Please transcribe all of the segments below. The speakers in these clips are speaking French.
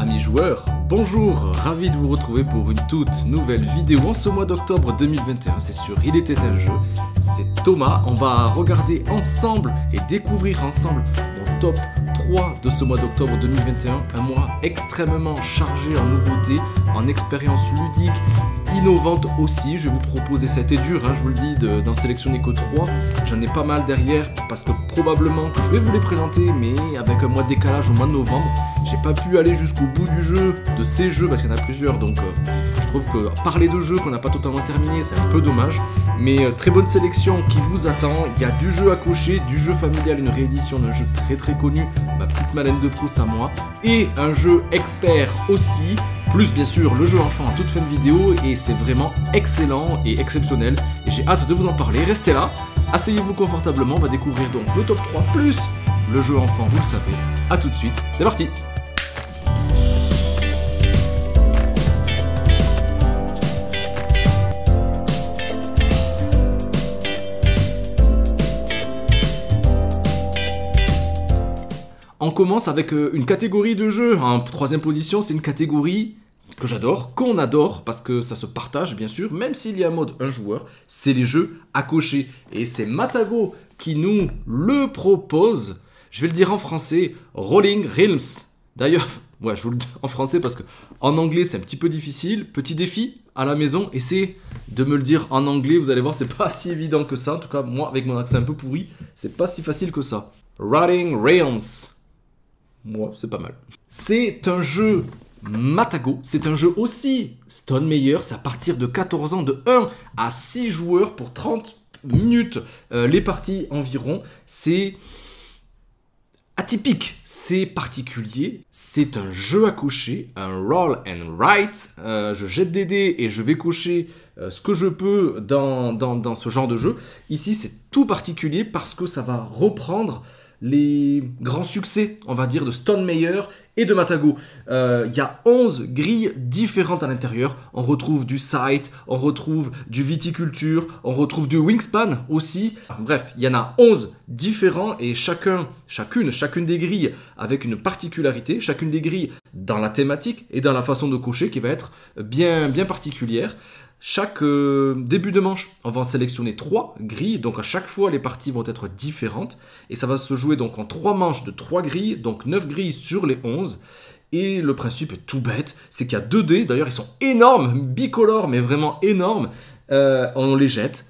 Amis joueurs, bonjour, ravi de vous retrouver pour une toute nouvelle vidéo en ce mois d'octobre 2021, c'est sûr, il était un jeu, c'est Thomas, on va regarder ensemble et découvrir ensemble mon top 3 de ce mois d'octobre 2021, un mois extrêmement chargé en nouveautés, en expériences ludiques, innovantes aussi. Je vais vous proposer, ça a été dur, je vous le dis, d'en sélectionner que 3, j'en ai pas mal derrière parce que probablement que je vais vous les présenter, mais avec un mois de décalage au mois de novembre, j'ai pas pu aller jusqu'au bout du jeu, de ces jeux, parce qu'il y en a plusieurs, donc je trouve que parler de jeux qu'on n'a pas totalement terminé, c'est un peu dommage, mais très bonne sélection qui vous attend. Il y a du jeu à cocher, du jeu familial, une réédition d'un jeu très connu, ma petite Madeleine de Proust à moi, et un jeu expert aussi, plus bien sûr le jeu enfant en toute fin de vidéo, et c'est vraiment excellent et exceptionnel, et j'ai hâte de vous en parler. Restez là, asseyez-vous confortablement, on va découvrir donc le top 3 plus le jeu enfant, vous le savez. A tout de suite, c'est parti. On commence avec une catégorie de jeux. En troisième position, c'est une catégorie que j'adore, qu'on adore, parce que ça se partage bien sûr, même s'il y a un mode un joueur, c'est les jeux à cocher. Et c'est Matagot qui nous le propose. Je vais le dire en français, Rolling Realms. D'ailleurs, ouais, je vous le dis en français parce que en anglais c'est un petit peu difficile. Petit défi à la maison, essayez de me le dire en anglais. Vous allez voir, c'est pas si évident que ça. En tout cas, moi, avec mon accent un peu pourri, c'est pas si facile que ça. Rolling Realms. Moi, c'est pas mal. C'est un jeu Matagot, c'est un jeu aussi Stone Meyer, c'est à partir de 14 ans, de 1 à 6 joueurs pour 30 minutes les parties environ. C'est atypique, c'est particulier, c'est un jeu à cocher, un roll and write. Je jette des dés et je vais cocher ce que je peux dans ce genre de jeu. Ici, c'est tout particulier parce que ça va reprendre les grands succès, on va dire, de Stone Meyer et de Matagot. Il y a 11 grilles différentes à l'intérieur. On retrouve du Sight, on retrouve du Viticulture, on retrouve du Wingspan aussi. Bref, il y en a 11 différents et chacune des grilles avec une particularité, chacune des grilles dans la thématique et dans la façon de cocher qui va être bien particulière. Chaque début de manche, on va en sélectionner 3 grilles, donc à chaque fois les parties vont être différentes, et ça va se jouer donc en 3 manches de 3 grilles, donc 9 grilles sur les 11, et le principe est tout bête, c'est qu'il y a 2 dés, d'ailleurs ils sont énormes, bicolores, mais vraiment énormes, on les jette,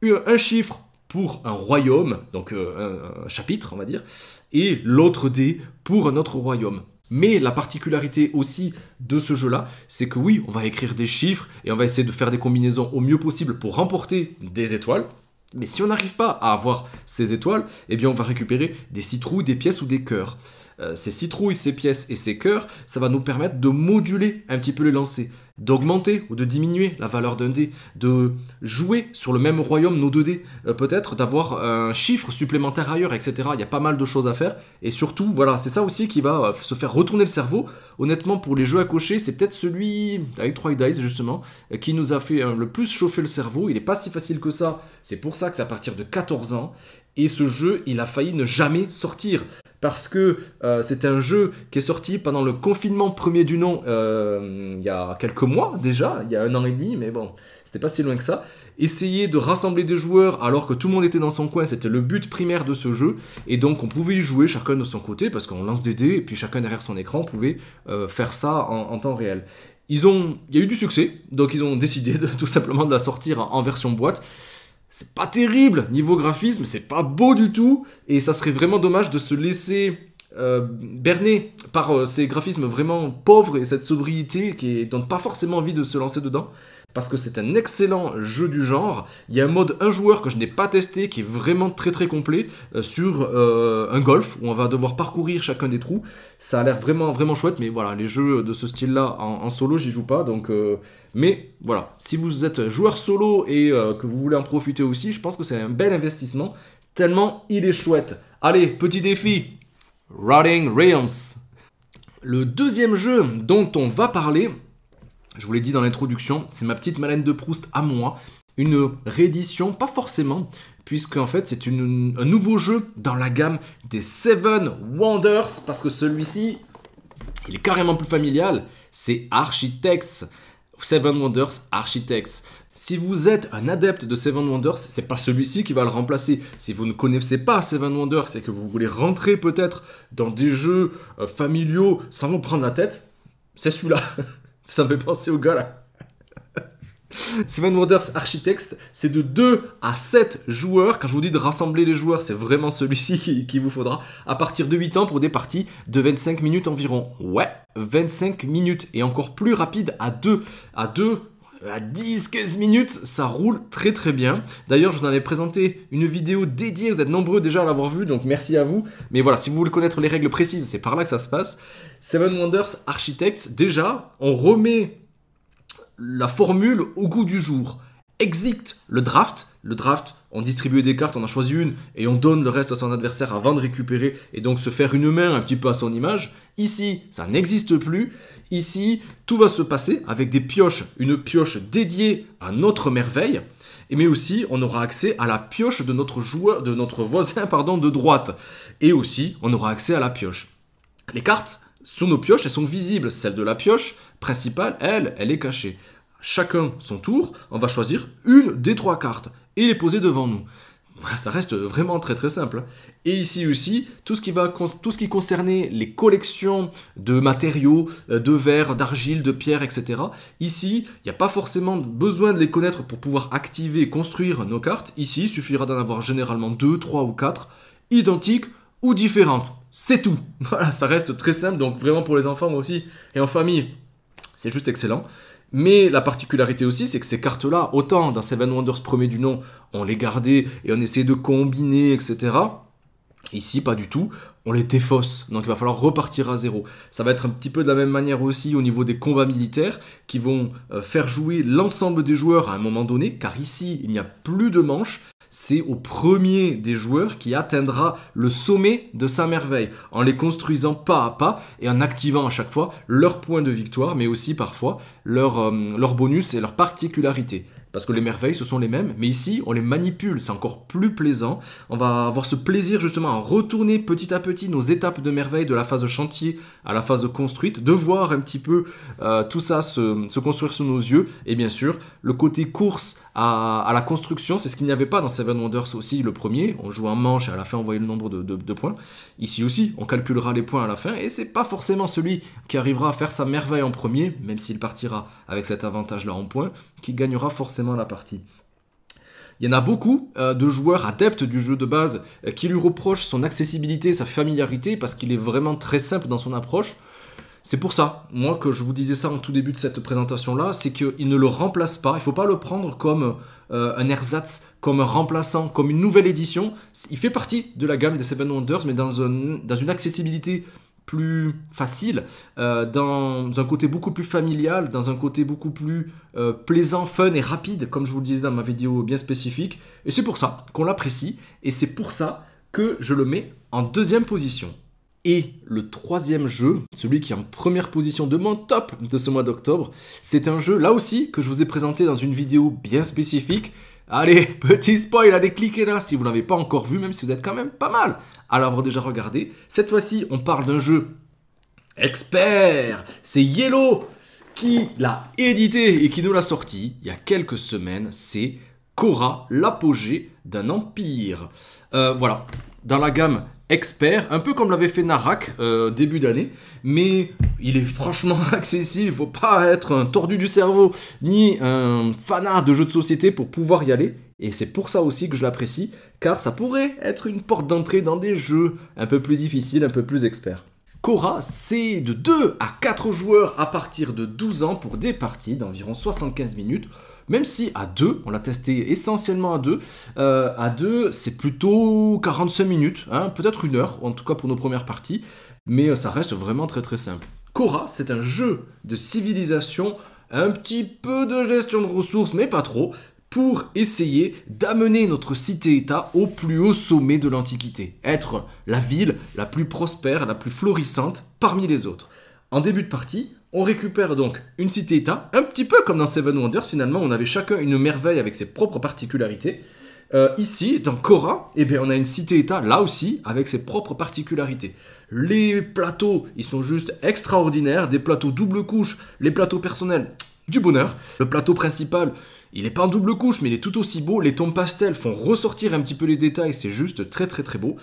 un chiffre pour un royaume, donc un chapitre on va dire, et l'autre dé pour un autre royaume. Mais la particularité aussi de ce jeu-là, c'est que oui, on va écrire des chiffres et on va essayer de faire des combinaisons au mieux possible pour remporter des étoiles. Mais si on n'arrive pas à avoir ces étoiles, eh bien on va récupérer des citrouilles, des pièces ou des cœurs. Ces citrouilles, ces pièces et ces cœurs, ça va nous permettre de moduler un petit peu les lancers, d'augmenter ou de diminuer la valeur d'un dé, de jouer sur le même royaume nos 2 dés, peut-être d'avoir un chiffre supplémentaire ailleurs, etc. Il y a pas mal de choses à faire, et surtout, voilà, c'est ça aussi qui va se faire retourner le cerveau. Honnêtement, pour les jeux à cocher, c'est peut-être celui avec Troy Dice, justement, qui nous a fait le plus chauffer le cerveau. Il n'est pas si facile que ça, c'est pour ça que c'est à partir de 14 ans, et ce jeu, il a failli ne jamais sortir. Parce que c'est un jeu qui est sorti pendant le confinement premier du nom, il y a quelques mois déjà, il y a 1 an et demi, mais bon, c'était pas si loin que ça. Essayer de rassembler des joueurs alors que tout le monde était dans son coin, c'était le but primaire de ce jeu, et donc on pouvait y jouer chacun de son côté, parce qu'on lance des dés, et puis chacun derrière son écran pouvait faire ça en temps réel. Il y a eu du succès, donc ils ont décidé tout simplement de la sortir en version boîte. C'est pas terrible niveau graphisme, c'est pas beau du tout, et ça serait vraiment dommage de se laisser berner par ces graphismes vraiment pauvres et cette sobriété qui donne pas forcément envie de se lancer dedans, parce que c'est un excellent jeu du genre. Il y a un mode un joueur que je n'ai pas testé qui est vraiment très complet sur un golf où on va devoir parcourir chacun des trous. Ça a l'air vraiment chouette, mais voilà, les jeux de ce style là en solo j'y joue pas, donc mais voilà, si vous êtes joueur solo et que vous voulez en profiter aussi, je pense que c'est un bel investissement tellement il est chouette. Allez, petit défi, Rolling Realms. Le deuxième jeu dont on va parler, je vous l'ai dit dans l'introduction, c'est ma petite Madeleine de Proust à moi. Une réédition, pas forcément, puisqu'en fait c'est un nouveau jeu dans la gamme des Seven Wonders, parce que celui-ci, il est carrément plus familial, c'est Architects. Seven Wonders Architects. Si vous êtes un adepte de Seven Wonders, c'est pas celui-ci qui va le remplacer. Si vous ne connaissez pas Seven Wonders, c'est que vous voulez rentrer peut-être dans des jeux familiaux sans vous prendre la tête, c'est celui-là. Ça me fait penser au gars là. Seven Wonders Architects, c'est de 2 à 7 joueurs. Quand je vous dis de rassembler les joueurs, c'est vraiment celui-ci qu'il vous faudra. À partir de 8 ans pour des parties de 25 minutes environ. Ouais, 25 minutes. Et encore plus rapide à 2. À 10-15 minutes, ça roule très très bien. D'ailleurs, je vous en avais présenté une vidéo dédiée. Vous êtes nombreux déjà à l'avoir vue, donc merci à vous. Mais voilà, si vous voulez connaître les règles précises, c'est par là que ça se passe. Seven Wonders Architects, déjà, on remet la formule au goût du jour. Exit le draft. Le draft, on distribue des cartes, on en choisit une et on donne le reste à son adversaire avant de récupérer et donc se faire une main un petit peu à son image. Ici, ça n'existe plus. Ici, tout va se passer avec des pioches. Une pioche dédiée à notre merveille. Mais aussi, on aura accès à la pioche de notre joueur, de notre voisin de droite. Et aussi, on aura accès à la pioche. Les cartes sur nos pioches, elles sont visibles. Celle de la pioche principale, elle est cachée. Chacun son tour, on va choisir une des 3 cartes et les poser devant nous. Voilà, ça reste vraiment très très simple. Et ici aussi, tout ce qui concernait les collections de matériaux, de verre, d'argile, de pierre, etc. Ici, il n'y a pas forcément besoin de les connaître pour pouvoir activer et construire nos cartes. Ici, il suffira d'en avoir généralement 2, 3 ou 4, identiques ou différentes. C'est tout. Voilà, ça reste très simple, donc vraiment pour les enfants aussi et en famille, c'est juste excellent. Mais la particularité aussi, c'est que ces cartes-là, autant dans Seven Wonders premier du nom, on les gardait et on essayait de combiner, etc. Ici, pas du tout. On les défausse. Donc il va falloir repartir à zéro. Ça va être un petit peu de la même manière aussi au niveau des combats militaires qui vont faire jouer l'ensemble des joueurs à un moment donné, car ici, il n'y a plus de manches. C'est au premier des joueurs qui atteindra le sommet de sa merveille, en les construisant pas à pas et en activant à chaque fois leurs points de victoire, mais aussi parfois leurs bonus et leurs particularités. Parce que les merveilles, ce sont les mêmes, mais ici, on les manipule, c'est encore plus plaisant. On va avoir ce plaisir justement à retourner petit à petit nos étapes de merveille de la phase chantier à la phase construite, de voir un petit peu tout ça se construire sous nos yeux. Et bien sûr, le côté course à la construction, c'est ce qu'il n'y avait pas dans Seven Wonders aussi, le premier. On joue en manche et à la fin, on voyait le nombre de points. Ici aussi, on calculera les points à la fin, et c'est pas forcément celui qui arrivera à faire sa merveille en premier, même s'il partira avec cet avantage-là en points, qui gagnera forcément la partie. Il y en a beaucoup de joueurs adeptes du jeu de base qui lui reprochent son accessibilité, sa familiarité, parce qu'il est vraiment très simple dans son approche. C'est pour ça, moi, que je vous disais ça en tout début de cette présentation-là, c'est qu'il ne le remplace pas. Il ne faut pas le prendre comme un ersatz, comme un remplaçant, comme une nouvelle édition. Il fait partie de la gamme des Seven Wonders, mais dans une accessibilité plus facile, dans un côté beaucoup plus familial, dans un côté beaucoup plus plaisant, fun et rapide, comme je vous le disais dans ma vidéo bien spécifique. Et c'est pour ça qu'on l'apprécie, et c'est pour ça que je le mets en 2e position. Et le 3e jeu, celui qui est en première position de mon top de ce mois d'octobre, c'est un jeu là aussi que je vous ai présenté dans une vidéo bien spécifique. Allez, petit spoil, allez cliquer là si vous ne l'avez pas encore vu, même si vous êtes quand même pas mal à l'avoir déjà regardé. Cette fois-ci, on parle d'un jeu expert. C'est Yellow qui l'a édité et qui nous l'a sorti il y a quelques semaines. C'est Khôra, l'apogée d'un empire. Voilà, dans la gamme expert, un peu comme l'avait fait Narak début d'année, mais il est franchement accessible. Il ne faut pas être un tordu du cerveau ni un fanat de jeux de société pour pouvoir y aller, et c'est pour ça aussi que je l'apprécie, car ça pourrait être une porte d'entrée dans des jeux un peu plus difficiles, un peu plus experts. Khôra, c'est de 2 à 4 joueurs à partir de 12 ans pour des parties d'environ 75 minutes. Même si à 2, on l'a testé essentiellement à 2, c'est plutôt 45 minutes, hein, peut-être 1 heure, en tout cas pour nos premières parties, mais ça reste vraiment très très simple. Khôra, c'est un jeu de civilisation, un petit peu de gestion de ressources, mais pas trop, pour essayer d'amener notre cité-État au plus haut sommet de l'Antiquité. Être la ville la plus prospère, la plus florissante parmi les autres. En début de partie, on récupère donc une cité-État, un petit peu comme dans Seven Wonders finalement, on avait chacun une merveille avec ses propres particularités. Ici, dans Korra, eh bien, on a une cité-état, là aussi, avec ses propres particularités. Les plateaux, ils sont juste extraordinaires, des plateaux double couche, les plateaux personnels, du bonheur. Le plateau principal, il n'est pas en double couche, mais il est tout aussi beau. Les tons pastels font ressortir un petit peu les détails, c'est juste très très très beau.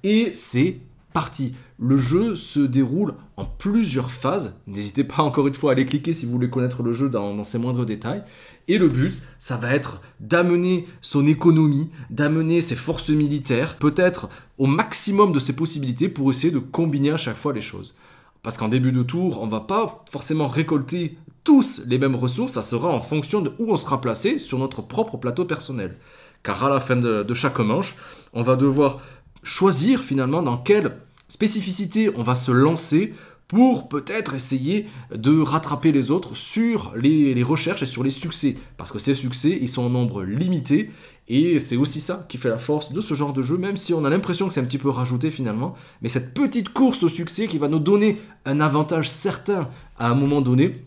Et c'est parti. Le jeu se déroule en plusieurs phases. N'hésitez pas encore une fois à aller cliquer si vous voulez connaître le jeu dans ses moindres détails. Et le but, ça va être d'amener son économie, d'amener ses forces militaires, peut-être au maximum de ses possibilités pour essayer de combiner à chaque fois les choses. Parce qu'en début de tour, on ne va pas forcément récolter tous les mêmes ressources, ça sera en fonction de où on sera placé sur notre propre plateau personnel. Car à la fin de chaque manche, on va devoir choisir finalement dans quelle spécificité on va se lancer pour peut-être essayer de rattraper les autres sur les recherches et sur les succès. Parce que ces succès, ils sont en nombre limité, et c'est aussi ça qui fait la force de ce genre de jeu, même si on a l'impression que c'est un petit peu rajouté finalement. Mais cette petite course au succès qui va nous donner un avantage certain à un moment donné,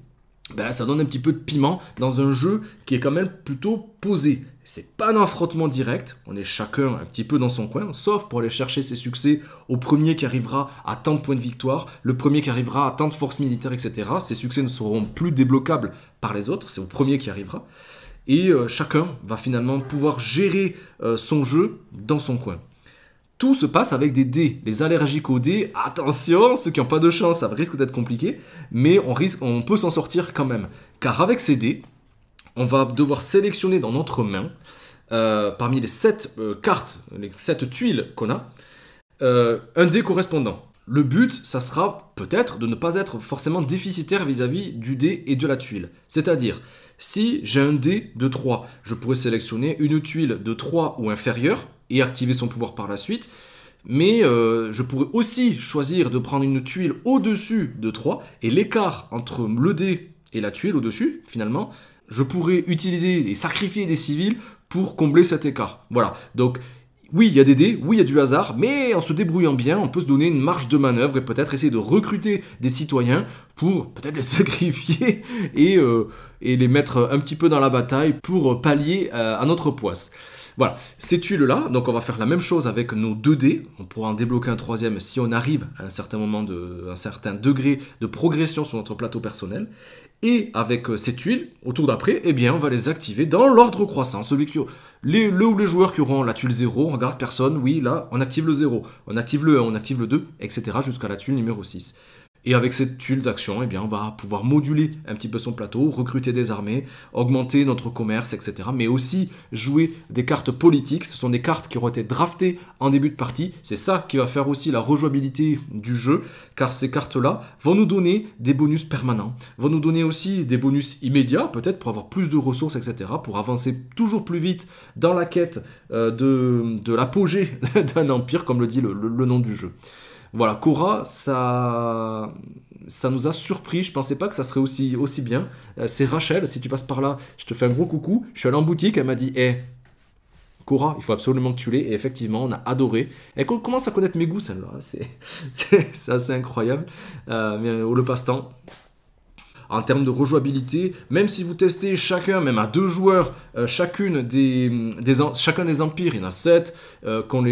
ben, ça donne un petit peu de piment dans un jeu qui est quand même plutôt posé. C'est pas un affrontement direct, on est chacun un petit peu dans son coin, sauf pour aller chercher ses succès au premier qui arrivera à tant de points de victoire, le premier qui arrivera à tant de forces militaires, etc. Ces succès ne seront plus débloquables par les autres, c'est au premier qui arrivera. Et chacun va finalement pouvoir gérer son jeu dans son coin. Tout se passe avec des dés. Les allergiques aux dés, attention, ceux qui n'ont pas de chance, ça risque d'être compliqué, mais on peut s'en sortir quand même. Car avec ces dés, on va devoir sélectionner dans notre main, parmi les 7 cartes, les 7 tuiles qu'on a, un dé correspondant. Le but, ça sera peut-être de ne pas être forcément déficitaire vis-à-vis du dé et de la tuile. C'est-à-dire, si j'ai un dé de 3, je pourrais sélectionner une tuile de 3 ou inférieure et activer son pouvoir par la suite. Mais je pourrais aussi choisir de prendre une tuile au-dessus de 3 et l'écart entre le dé et la tuile au-dessus, finalement, je pourrais utiliser et sacrifier des civils pour combler cet écart. Voilà, donc oui, il y a des dés, oui, il y a du hasard, mais en se débrouillant bien, on peut se donner une marge de manœuvre et peut-être essayer de recruter des citoyens pour peut-être les sacrifier et les mettre un petit peu dans la bataille pour pallier à notre poisse. Voilà, ces tuiles-là, donc on va faire la même chose avec nos 2 dés. On pourra en débloquer un troisième si on arrive à un certain moment, un certain degré de progression sur notre plateau personnel. Et avec ces tuiles, au tour d'après, eh bien, on va les activer dans l'ordre croissant. Le ou les joueurs qui auront la tuile 0, on regarde personne, oui, là, on active le 0. On active le 1, on active le 2, etc. jusqu'à la tuile numéro 6. Et avec cette tuile d'action, eh bien, on va pouvoir moduler un petit peu son plateau, recruter des armées, augmenter notre commerce, etc. Mais aussi jouer des cartes politiques. Ce sont des cartes qui auront été draftées en début de partie. C'est ça qui va faire aussi la rejouabilité du jeu, car ces cartes-là vont nous donner des bonus permanents, vont nous donner aussi des bonus immédiats, peut-être pour avoir plus de ressources, etc. Pour avancer toujours plus vite dans la quête de l'apogée d'un empire, comme le dit le nom du jeu. Voilà, Korra, ça nous a surpris, je pensais pas que ça serait aussi bien. C'est Rachel, si tu passes par là, je te fais un gros coucou. Je suis allé en boutique, elle m'a dit, Korra, il faut absolument que tu l'aies. Et effectivement, on a adoré. Elle commence à connaître mes goûts, celle-là. C'est assez incroyable. Mais le passe-temps. En termes de rejouabilité, même si vous testez chacun, même à 2 joueurs, chacun des empires, il y en a 7, qu'on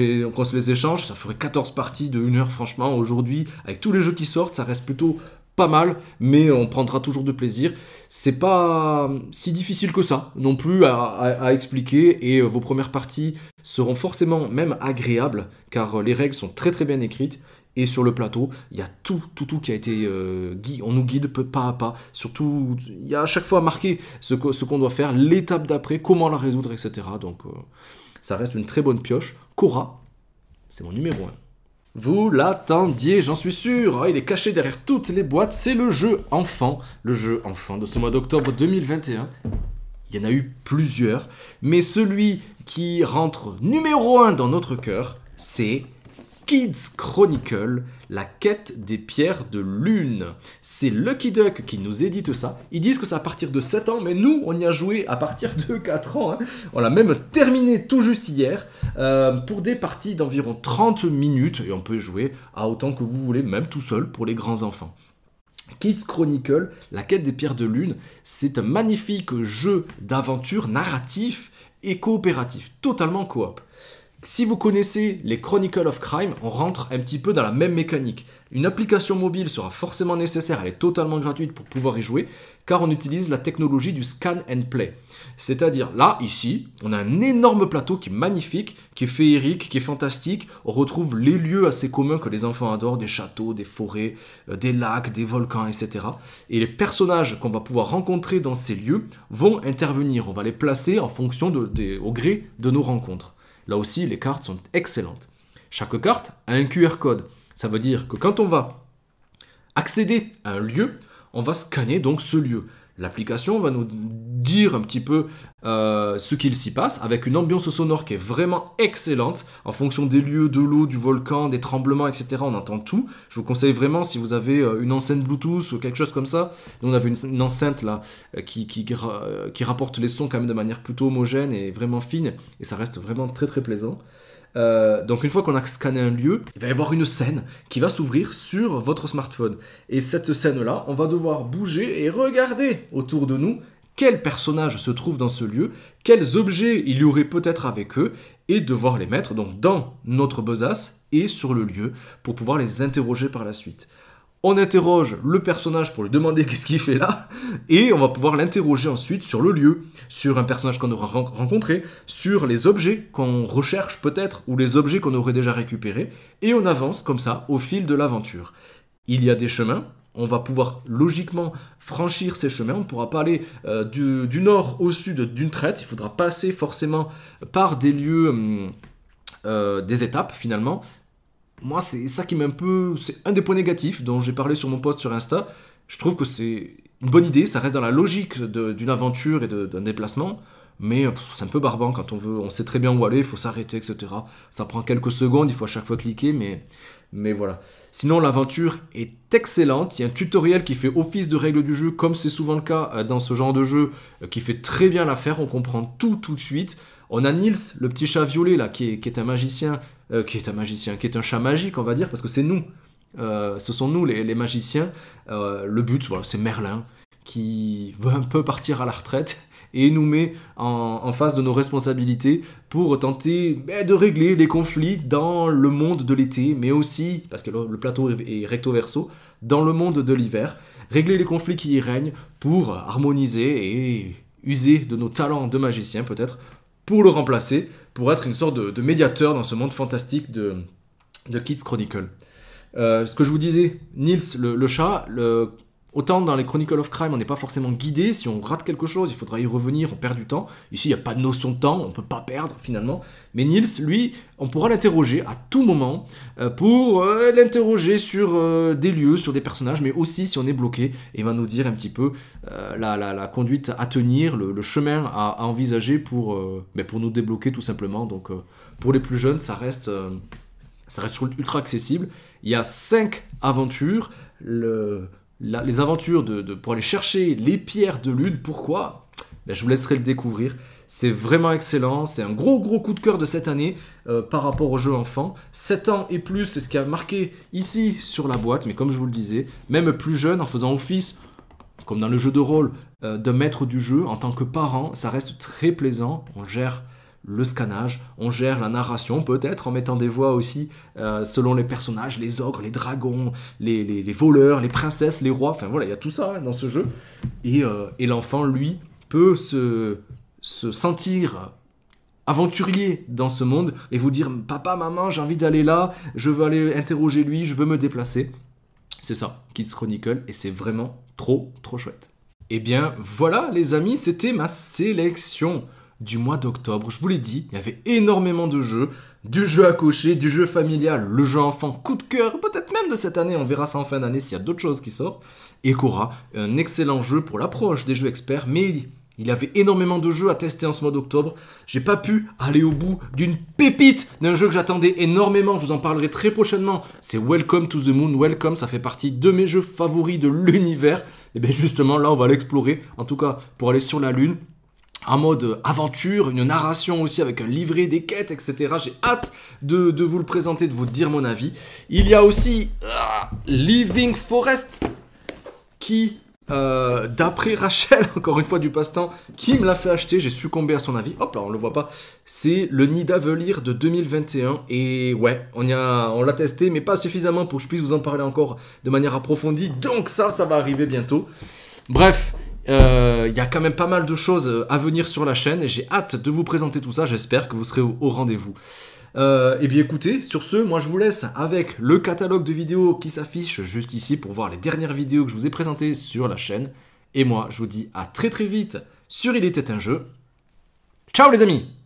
se les échange, ça ferait 14 parties de 1 heure, franchement. Aujourd'hui, avec tous les jeux qui sortent, ça reste plutôt pas mal, mais on prendra toujours de plaisir. C'est pas si difficile que ça, non plus, à expliquer, et vos premières parties seront forcément même agréables, car les règles sont très très bien écrites. Et sur le plateau, il y a tout qui a été on nous guide pas à pas. Surtout, il y a à chaque fois marqué ce qu'on doit faire, l'étape d'après, comment la résoudre, etc. Donc, ça reste une très bonne pioche. Korra, c'est mon numéro 1. Vous l'attendiez, j'en suis sûr. Il est caché derrière toutes les boîtes. C'est le jeu enfant de ce mois d'octobre 2021. Il y en a eu plusieurs, mais celui qui rentre numéro 1 dans notre cœur, c'est Kids Chronicle, la quête des pierres de lune. C'est Lucky Duck qui nous édite ça. Ils disent que c'est à partir de 7 ans, mais nous, on y a joué à partir de 4 ans. Hein. On l'a même terminé tout juste hier, pour des parties d'environ 30 minutes, et on peut jouer à autant que vous voulez, même tout seul, pour les grands enfants. Kids Chronicle, la quête des pierres de lune, c'est un magnifique jeu d'aventure narratif et coopératif, totalement coop. Si vous connaissez les Chronicles of Crime, on rentre un petit peu dans la même mécanique. Une application mobile sera forcément nécessaire, elle est totalement gratuite pour pouvoir y jouer, car on utilise la technologie du scan and play. C'est-à-dire, là, ici, on a un énorme plateau qui est magnifique, qui est féerique, qui est fantastique. On retrouve les lieux assez communs que les enfants adorent, des châteaux, des forêts, des lacs, des volcans, etc. Et les personnages qu'on va pouvoir rencontrer dans ces lieux vont intervenir. On va les placer en fonction au gré de nos rencontres. Là aussi, les cartes sont excellentes. Chaque carte a un QR code. Ça veut dire que quand on va accéder à un lieu, on va scanner donc ce lieu. L'application va nous dire un petit peu ce qu'il s'y passe, avec une ambiance sonore qui est vraiment excellente, en fonction des lieux, de l'eau, du volcan, des tremblements, etc. On entend tout. Je vous conseille vraiment, si vous avez une enceinte Bluetooth ou quelque chose comme ça, nous on avait une enceinte là qui rapporte les sons quand même de manière plutôt homogène et vraiment fine, et ça reste vraiment très très plaisant. Donc une fois qu'on a scanné un lieu, il va y avoir une scène qui va s'ouvrir sur votre smartphone. Et cette scène-là, on va devoir bouger et regarder autour de nous quels personnages se trouvent dans ce lieu, quels objets il y aurait peut-être avec eux, et devoir les mettre donc dans notre besace et sur le lieu pour pouvoir les interroger par la suite. On interroge le personnage pour lui demander qu'est-ce qu'il fait là, et on va pouvoir l'interroger ensuite sur le lieu, sur un personnage qu'on aura rencontré, sur les objets qu'on recherche peut-être, ou les objets qu'on aurait déjà récupérés, et on avance comme ça au fil de l'aventure. Il y a des chemins, on va pouvoir logiquement franchir ces chemins, on ne pourra pas aller du nord au sud d'une traite, il faudra passer forcément par des lieux, des étapes finalement. Moi, c'est ça qui m'est c'est un des points négatifs dont j'ai parlé sur mon post sur Insta. Je trouve que c'est une bonne idée, ça reste dans la logique d'une aventure et d'un déplacement, mais c'est un peu barbant quand on sait très bien où aller, il faut s'arrêter, etc. Ça prend quelques secondes, il faut à chaque fois cliquer, mais voilà. Sinon, l'aventure est excellente, il y a un tutoriel qui fait office de règle du jeu, comme c'est souvent le cas dans ce genre de jeu, qui fait très bien l'affaire, on comprend tout de suite. On a Nils, le petit chat violet, là, qui est un magicien, qui est un chat magique, on va dire, parce que c'est nous, ce sont nous les magiciens. Le but, voilà, c'est Merlin, qui veut un peu partir à la retraite, et nous met en face de nos responsabilités pour tenter de régler les conflits dans le monde de l'été, mais aussi, parce que le plateau est recto verso, dans le monde de l'hiver, régler les conflits qui y règnent pour harmoniser et user de nos talents de magicien peut-être, pour le remplacer, pour être une sorte de médiateur dans ce monde fantastique de Kids Chronicle. Ce que je vous disais, Nils, le chat, autant dans les Chronicles of Crime, on n'est pas forcément guidé. Si on rate quelque chose, il faudra y revenir, on perd du temps. Ici, il n'y a pas de notion de temps, on ne peut pas perdre finalement. Mais Nils, lui, on pourra l'interroger à tout moment pour l'interroger sur des lieux, sur des personnages, mais aussi si on est bloqué, il va nous dire un petit peu la conduite à tenir, le chemin à envisager pour nous débloquer tout simplement. Donc pour les plus jeunes, ça reste ultra accessible. Il y a 5 aventures. Les aventures pour aller chercher les pierres de lune, pourquoi ? Je vous laisserai le découvrir. C'est vraiment excellent, c'est un gros coup de cœur de cette année par rapport au jeu enfant. 7 ans et plus, c'est ce qui a marqué ici sur la boîte, mais comme je vous le disais, même plus jeune, en faisant office, comme dans le jeu de rôle, de maître du jeu, en tant que parent, ça reste très plaisant. On gère le scannage, on gère la narration peut-être en mettant des voix aussi selon les personnages, les ogres, les dragons, les voleurs, les princesses, les rois, enfin voilà, il y a tout ça dans ce jeu. Et l'enfant, lui, peut se sentir aventurier dans ce monde et vous dire « Papa, maman, j'ai envie d'aller là, je veux aller interroger lui, je veux me déplacer ». C'est ça, Kids Chronicle, et c'est vraiment trop chouette. Et bien voilà les amis, c'était ma sélection du mois d'octobre. Je vous l'ai dit, il y avait énormément de jeux, du jeu à cocher, du jeu familial, le jeu enfant, coup de cœur, peut-être même de cette année, on verra ça en fin d'année s'il y a d'autres choses qui sortent. Et Cora, un excellent jeu pour l'approche des jeux experts, mais il y avait énormément de jeux à tester en ce mois d'octobre. J'ai pas pu aller au bout d'une pépite d'un jeu que j'attendais énormément, je vous en parlerai très prochainement. C'est Welcome to the Moon. Welcome, ça fait partie de mes jeux favoris de l'univers. Et bien justement là on va l'explorer, en tout cas pour aller sur la Lune. En mode aventure, une narration aussi avec un livret, des quêtes, etc. J'ai hâte de vous le présenter, de vous dire mon avis. Il y a aussi Living Forest qui d'après Rachel, encore une fois du passe-temps, qui me l'a fait acheter, j'ai succombé à son avis. Hop là, on le voit pas. C'est le Nidavellir de 2021. Et ouais, on l'a testé, mais pas suffisamment pour que je puisse vous en parler encore de manière approfondie. Donc ça va arriver bientôt. Bref, il y a quand même pas mal de choses à venir sur la chaîne et j'ai hâte de vous présenter tout ça. J'espère que vous serez au rendez-vous. Et bien écoutez, sur ce, moi je vous laisse avec le catalogue de vidéos qui s'affiche juste ici pour voir les dernières vidéos que je vous ai présentées sur la chaîne. Et moi, je vous dis à très vite sur Il était un jeu. Ciao les amis!